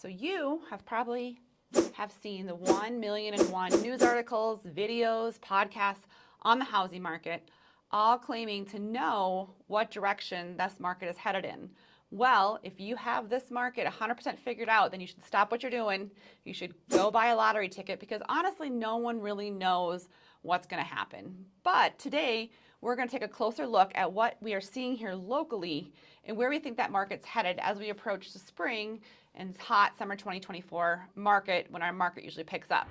So you probably have seen the 1,000,001 news articles, videos, podcasts on the housing market, all claiming to know what direction this market is headed in. Well, if you have this market 100% figured out, then you should stop what you're doing. You should go buy a lottery ticket because honestly, no one really knows what's going to happen. But today, we're going to take a closer look at what we are seeing here locally and where we think that market's headed as we approach the spring and hot summer 2024 market when our market usually picks up.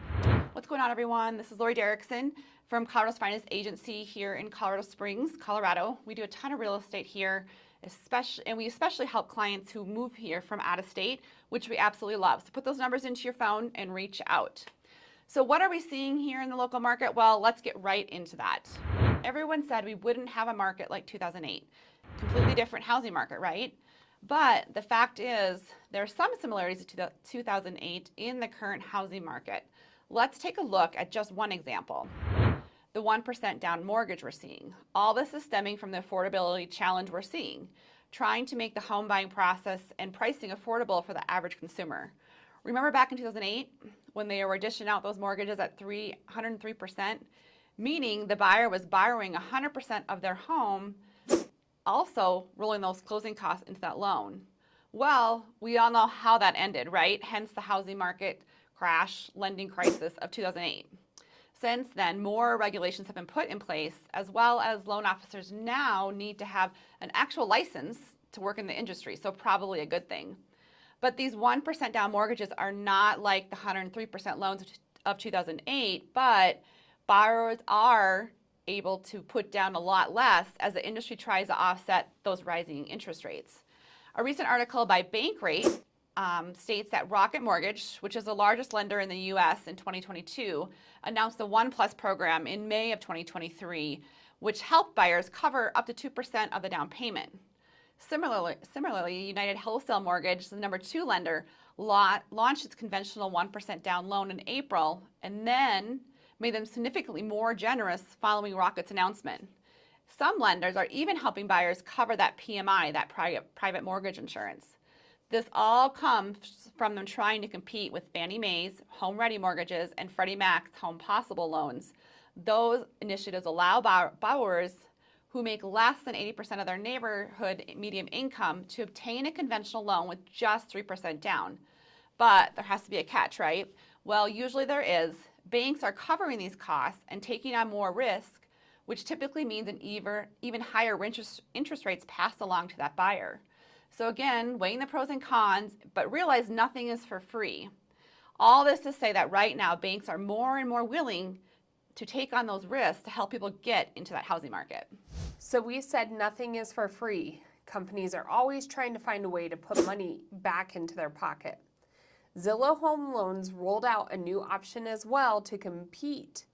What's going on, everyone? This is Laurie Derickson from Colorado's Finest Agency here in Colorado Springs, Colorado. We do a ton of real estate here, and we especially help clients who move here from out of state, which we absolutely love. So put those numbers into your phone and reach out. So what are we seeing here in the local market? Well, let's get right into that. Everyone said we wouldn't have a market like 2008. Completely different housing market, right? But the fact is, there are some similarities to 2008 in the current housing market. Let's take a look at just one example. The 1% down mortgage we're seeing. All this is stemming from the affordability challenge we're seeing, trying to make the home buying process and pricing affordable for the average consumer. Remember back in 2008 when they were dishing out those mortgages at 103%, meaning the buyer was borrowing 100% of their home, also rolling those closing costs into that loan. Well, we all know how that ended, right? Hence the housing market crash, lending crisis of 2008. Since then, more regulations have been put in place, as well as loan officers now need to have an actual license to work in the industry, so probably a good thing. But these 1% down mortgages are not like the 103% loans of 2008, but borrowers are able to put down a lot less as the industry tries to offset those rising interest rates. A recent article by Bankrate states that Rocket Mortgage, which is the largest lender in the U.S. in 2022, announced the One Plus program in May of 2023, which helped buyers cover up to 2% of the down payment. Similarly, United Wholesale Mortgage, the number 2 lender, launched its conventional 1% down loan in April and then made them significantly more generous following Rocket's announcement. Some lenders are even helping buyers cover that PMI, that private mortgage insurance. This all comes from them trying to compete with Fannie Mae's Home Ready Mortgages and Freddie Mac's Home Possible loans. Those initiatives allow borrowers who make less than 80% of their neighborhood median income to obtain a conventional loan with just 3% down. But there has to be a catch, right? Well, usually there is. Banks are covering these costs and taking on more risk, which typically means an even higher interest rates passed along to that buyer. So again, weighing the pros and cons, but realize nothing is for free. All this to say that right now, banks are more and more willing to take on those risks to help people get into that housing market. So we said nothing is for free. Companies are always trying to find a way to put money back into their pocket. Zillow Home Loans rolled out a new option as well to compete,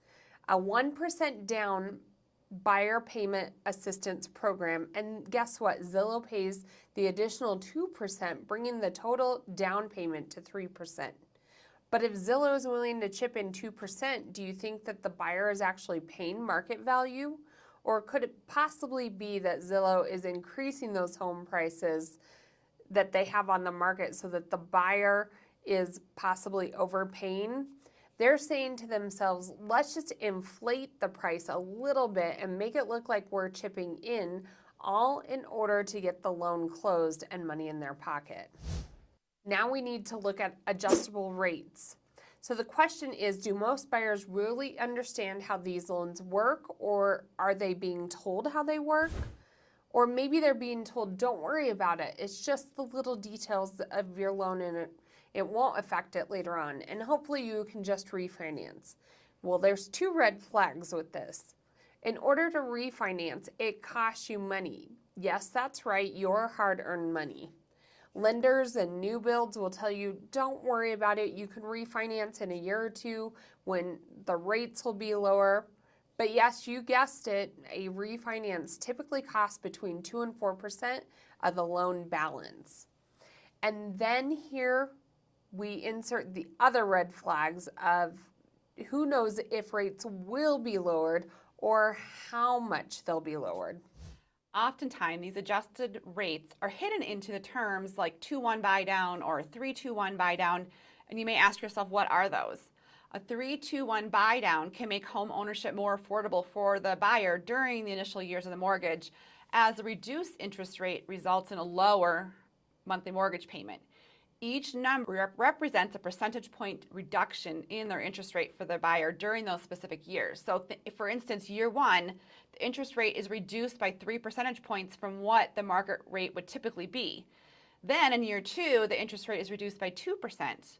a 1% down buyer payment assistance program. And guess what? Zillow pays the additional 2%, bringing the total down payment to 3%. But if Zillow is willing to chip in 2%, do you think that the buyer is actually paying market value? Or could it possibly be that Zillow is increasing those home prices that they have on the market so that the buyer is possibly overpaying? They're saying to themselves, let's just inflate the price a little bit and make it look like we're chipping in, all in order to get the loan closed and money in their pocket. Now we need to look at adjustable rates. So the question is, do most buyers really understand how these loans work, or are they being told how they work? Or maybe they're being told, don't worry about it. It's just the little details of your loan and it won't affect it later on. And hopefully you can just refinance. Well, there's 2 red flags with this. In order to refinance, it costs you money. Yes, that's right, your hard-earned money. Lenders and new builds will tell you, don't worry about it. You can refinance in a year or 2 when the rates will be lower. But yes, you guessed it, a refinance typically costs between 2 and 4% of the loan balance. And then here we insert the other red flags of who knows if rates will be lowered or how much they'll be lowered. Oftentimes, these adjusted rates are hidden into the terms like 2-1 buy down or 3-2-1 buy down, and you may ask yourself, what are those? A 3-2-1 buy down can make home ownership more affordable for the buyer during the initial years of the mortgage, as the reduced interest rate results in a lower monthly mortgage payment. Each number represents a percentage point reduction in their interest rate for the buyer during those specific years. So for instance, year one, the interest rate is reduced by 3 percentage points from what the market rate would typically be. Then in year two, the interest rate is reduced by 2%,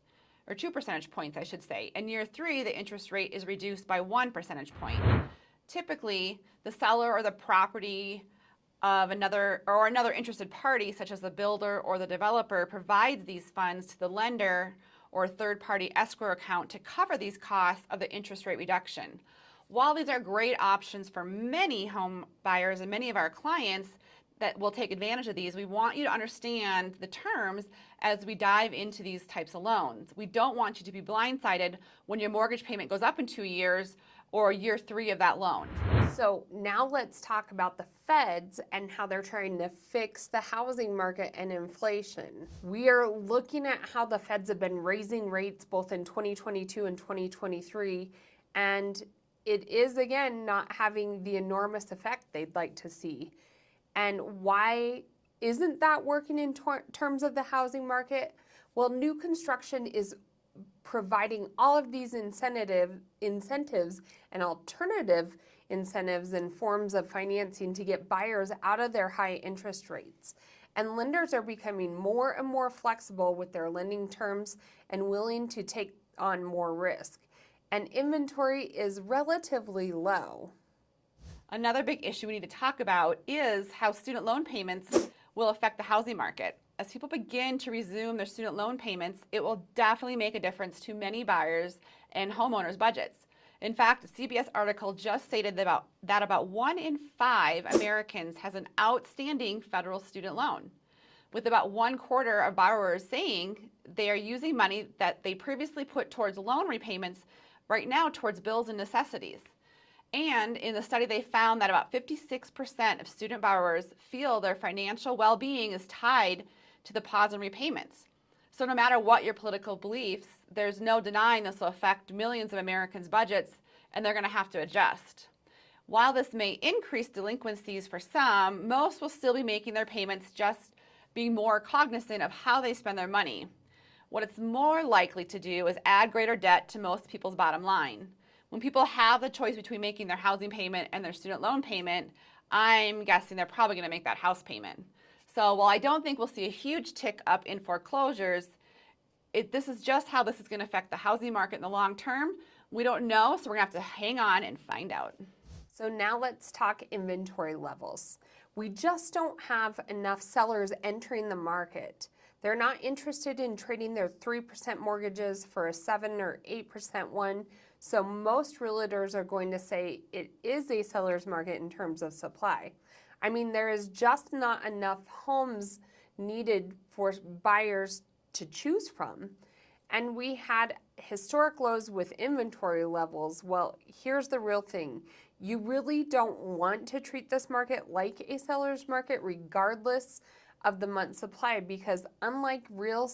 or 2 percentage points, I should say. In year three, the interest rate is reduced by 1 percentage point. Typically, the seller or the property of another interested party, such as the builder or the developer, provides these funds to the lender or third-party escrow account to cover these costs of the interest rate reduction. While these are great options for many home buyers and many of our clients that will take advantage of these, we want you to understand the terms as we dive into these types of loans. We don't want you to be blindsided when your mortgage payment goes up in 2 years or year three of that loan. So now let's talk about the feds and how they're trying to fix the housing market and inflation. We are looking at how the feds have been raising rates both in 2022 and 2023, and it is, again, not having the enormous effect they'd like to see. And why isn't that working in terms of the housing market? Well, new construction is providing all of these incentives and alternative incentives and forms of financing to get buyers out of their high interest rates. And lenders are becoming more and more flexible with their lending terms and willing to take on more risk. And inventory is relatively low. Another big issue we need to talk about is how student loan payments will affect the housing market. As people begin to resume their student loan payments, it will definitely make a difference to many buyers and homeowners' budgets. In fact, a CBS article just stated that about 1 in 5 Americans has an outstanding federal student loan, with about 1/4 of borrowers saying they are using money that they previously put towards loan repayments right now towards bills and necessities. And in the study, they found that about 56% of student borrowers feel their financial well-being is tied to the pause in repayments. So no matter what your political beliefs, there's no denying this will affect millions of Americans' budgets, and they're going to have to adjust. While this may increase delinquencies for some, most will still be making their payments, just being more cognizant of how they spend their money. What it's more likely to do is add greater debt to most people's bottom line. When people have the choice between making their housing payment and their student loan payment, I'm guessing they're probably going to make that house payment. So while I don't think we'll see a huge tick up in foreclosures, this is just how this is going to affect the housing market in the long term. We don't know, so we're going to have to hang on and find out. So now let's talk inventory levels. We just don't have enough sellers entering the market. They're not interested in trading their 3% mortgages for a 7 or 8% one. So most realtors are going to say it is a seller's market in terms of supply. I mean, there is just not enough homes needed for buyers to choose from. And we had historic lows with inventory levels. Well, here's the real thing. You really don't want to treat this market like a seller's market regardless of the month supply, because unlike a real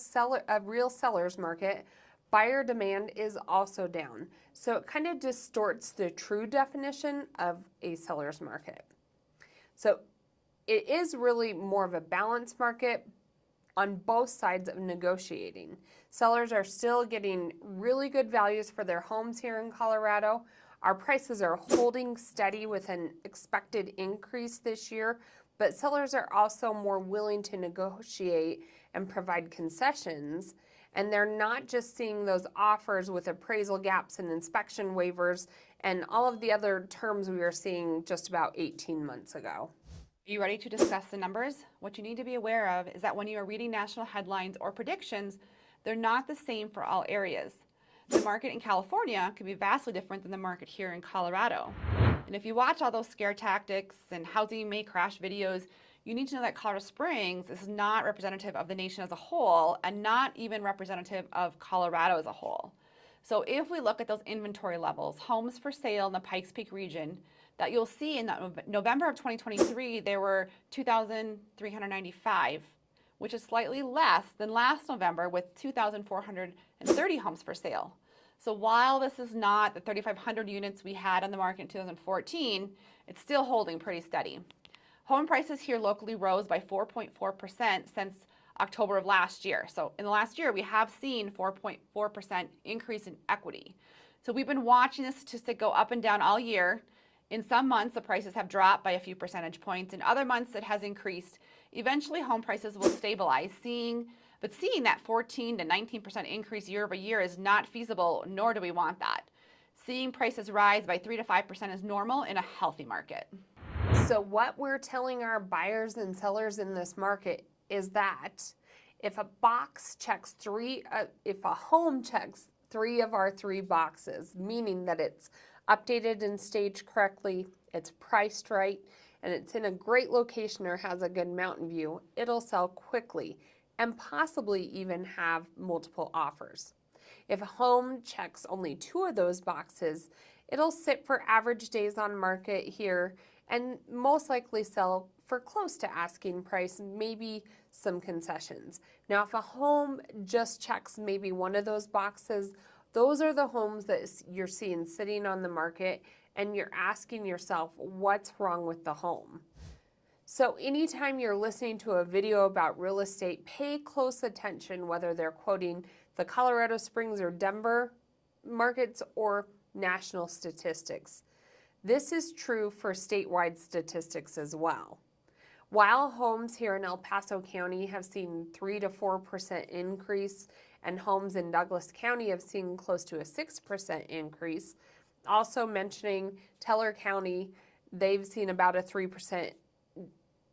seller's market, buyer demand is also down. So it kind of distorts the true definition of a seller's market. So it is really more of a balanced market on both sides of negotiating. Sellers are still getting really good values for their homes here in Colorado. Our prices are holding steady with an expected increase this year, but sellers are also more willing to negotiate and provide concessions. And they're not just seeing those offers with appraisal gaps and inspection waivers and all of the other terms we were seeing just about 18 months ago. Are you ready to discuss the numbers? What you need to be aware of is that when you are reading national headlines or predictions, they're not the same for all areas. The market in California could be vastly different than the market here in Colorado. And if you watch all those scare tactics and housing may crash videos, you need to know that Colorado Springs is not representative of the nation as a whole, and not even representative of Colorado as a whole. So if we look at those inventory levels, homes for sale in the Pikes Peak region, that you'll see in that November of 2023, there were 2,395, which is slightly less than last November with 2,430 homes for sale. So while this is not the 3,500 units we had on the market in 2014, it's still holding pretty steady. Home prices here locally rose by 4.4% since October of last year. So in the last year, we have seen 4.4% increase in equity. So we've been watching this statistic go up and down all year. In some months, the prices have dropped by a few percentage points. In other months, it has increased. Eventually, home prices will stabilize. Seeing that 14 to 19% increase year over year is not feasible, nor do we want that. Seeing prices rise by 3 to 5% is normal in a healthy market. So what we're telling our buyers and sellers in this market is that if a home checks 3 of our 3 boxes, meaning that it's updated and staged correctly, it's priced right, and it's in a great location or has a good mountain view, it'll sell quickly and possibly even have multiple offers. If a home checks only 2 of those boxes, it'll sit for average days on market here and most likely sell for close to asking price, maybe some concessions. Now, if a home just checks maybe 1 of those boxes, those are the homes that you're seeing sitting on the market and you're asking yourself, what's wrong with the home? So anytime you're listening to a video about real estate, pay close attention whether they're quoting the Colorado Springs or Denver markets or national statistics. This is true for statewide statistics as well. While homes here in El Paso County have seen 3 to 4% increase and homes in Douglas County have seen close to a 6% increase, also mentioning Teller County, they've seen about a 3%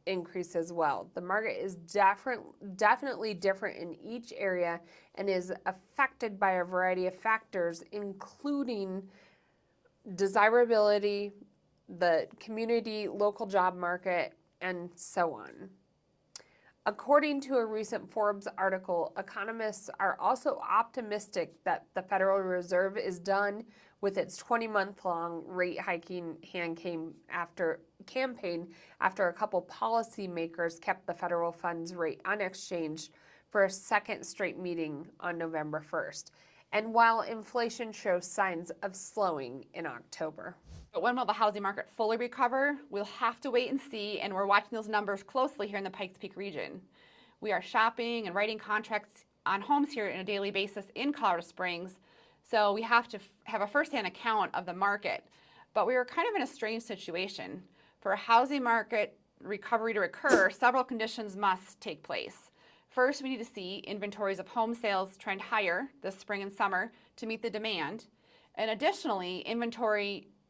increase as well. The market is definitely different in each area and is affected by a variety of factors, including desirability, the community, local job market, and so on. According to a recent Forbes article, economists are also optimistic that the Federal Reserve is done with its 20-month-long rate hiking campaign after a couple policymakers kept the federal funds rate unchanged for a second straight meeting on November 1st. And while inflation shows signs of slowing in October. But when will the housing market fully recover? We'll have to wait and see, and we're watching those numbers closely here in the Pikes Peak region. We are shopping and writing contracts on homes here on a daily basis in Colorado Springs, so we have to have a firsthand account of the market. But we are kind of in a strange situation. For a housing market recovery to occur, several conditions must take place. First, we need to see inventories of home sales trend higher this spring and summer to meet the demand. And additionally,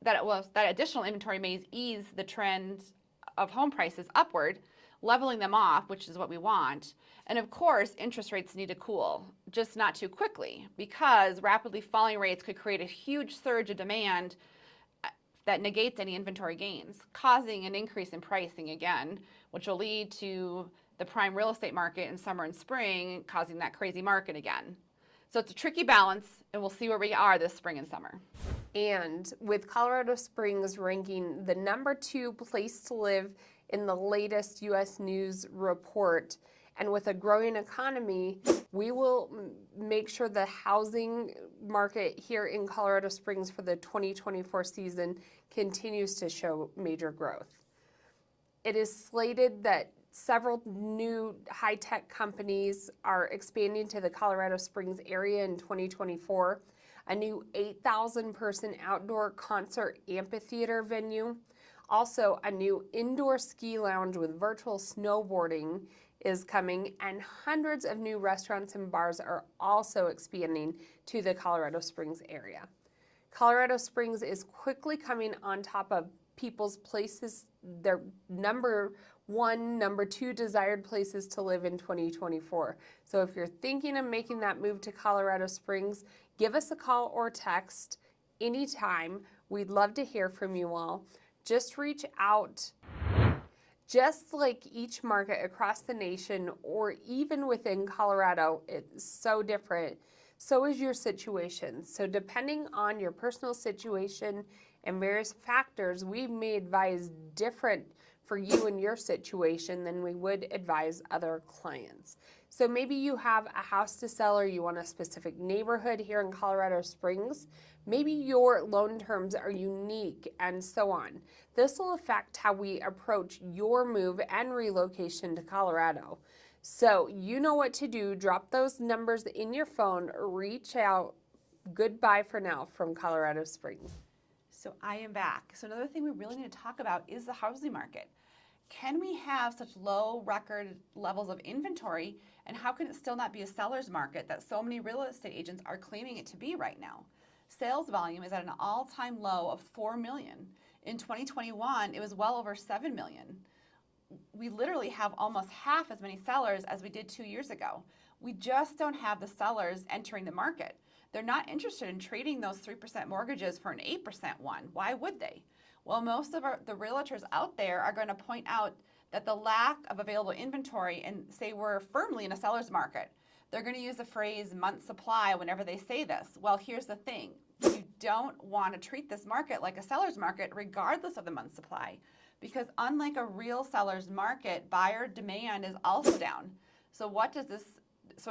that additional inventory may ease the trend of home prices upward, leveling them off, which is what we want. And of course, interest rates need to cool, just not too quickly, because rapidly falling rates could create a huge surge of demand that negates any inventory gains, causing an increase in pricing again, which will lead to the prime real estate market in summer and spring, causing that crazy market again. So it's a tricky balance, and we'll see where we are this spring and summer. And with Colorado Springs ranking the #2 place to live in the latest U.S. News report, and with a growing economy, we will make sure the housing market here in Colorado Springs for the 2024 season continues to show major growth. It is slated that several new high-tech companies are expanding to the Colorado Springs area in 2024. A new 8,000-person outdoor concert amphitheater venue. Also, a new indoor ski lounge with virtual snowboarding is coming, and hundreds of new restaurants and bars are also expanding to the Colorado Springs area. Colorado Springs is quickly coming on top of people's places, their number 2 desired places to live in 2024. So if you're thinking of making that move to Colorado Springs, give us a call or text anytime. We'd love to hear from you all. Just reach out. Just like each market across the nation or even within Colorado, it's so different. So is your situation. So depending on your personal situation and various factors, we may advise different for you and your situation than we would advise other clients. So maybe you have a house to sell or you want a specific neighborhood here in Colorado Springs. Maybe your loan terms are unique and so on. This will affect how we approach your move and relocation to Colorado. So you know what to do. Drop those numbers in your phone, reach out. Goodbye for now from Colorado Springs. So I am back. So another thing we really need to talk about is the housing market. Can we have such low record levels of inventory, and how can it still not be a seller's market that so many real estate agents are claiming it to be right now? Sales volume is at an all-time low of 4 million. In 2021, it was well over 7 million. We literally have almost half as many sellers as we did 2 years ago. We just don't have the sellers entering the market. They're not interested in trading those 3% mortgages for an 8% one. Why would they? Well, most of the realtors out there are going to point out that the lack of available inventory and say we're firmly in a seller's market. They're going to use the phrase month supply whenever they say this. Well, here's the thing. You don't want to treat this market like a seller's market regardless of the month supply, because unlike a real seller's market, buyer demand is also down. So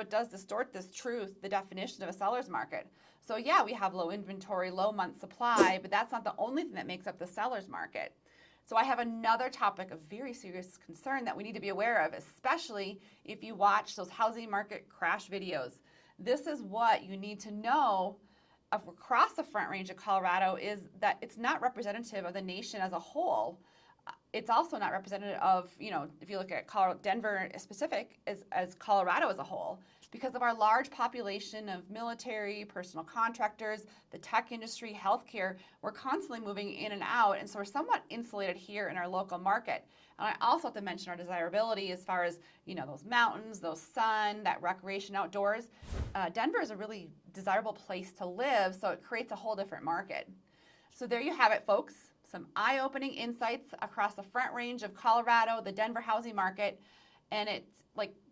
it does distort this truth, the definition of a seller's market. So yeah, we have low inventory, low month supply, but that's not the only thing that makes up the seller's market. So I have another topic of very serious concern that we need to be aware of, especially if you watch those housing market crash videos. This is what you need to know across the Front Range of Colorado, is that it's not representative of the nation as a whole. It's also not representative of, if you look at Denver specific as Colorado as a whole, because of our large population of military, personal contractors, the tech industry, healthcare. We're constantly moving in and out, and so we're somewhat insulated here in our local market. And I also have to mention our desirability as far as, those mountains, those sun, that recreation outdoors. Denver is a really desirable place to live, so it creates a whole different market. So there you have it, folks. Some eye-opening insights across the Front Range of Colorado, the Denver housing market, and it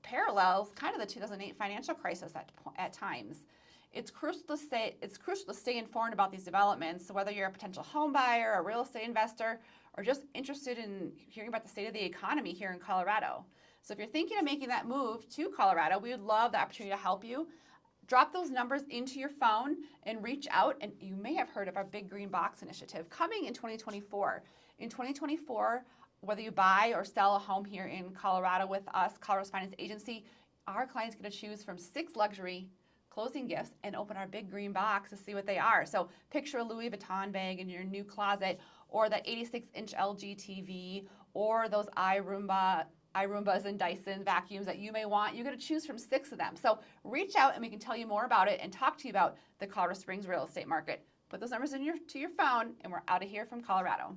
parallels kind of the 2008 financial crisis at times. It's crucial to stay informed about these developments. So whether you're a potential home buyer, a real estate investor, or just interested in hearing about the state of the economy here in Colorado. So if you're thinking of making that move to Colorado, we would love the opportunity to help you. Drop those numbers into your phone and reach out. And you may have heard of our Big Green Box initiative coming in 2024. In 2024, whether you buy or sell a home here in Colorado with us, Colorado's Finance Agency, our clients get to choose from 6 luxury closing gifts and open our Big Green Box to see what they are. So picture a Louis Vuitton bag in your new closet, or that 86-inch LG TV, or those Roombas and Dyson vacuums that you may want. You get to choose from 6 of them. So reach out and we can tell you more about it and talk to you about the Colorado Springs real estate market. Put those numbers to your phone, and we're out of here from Colorado.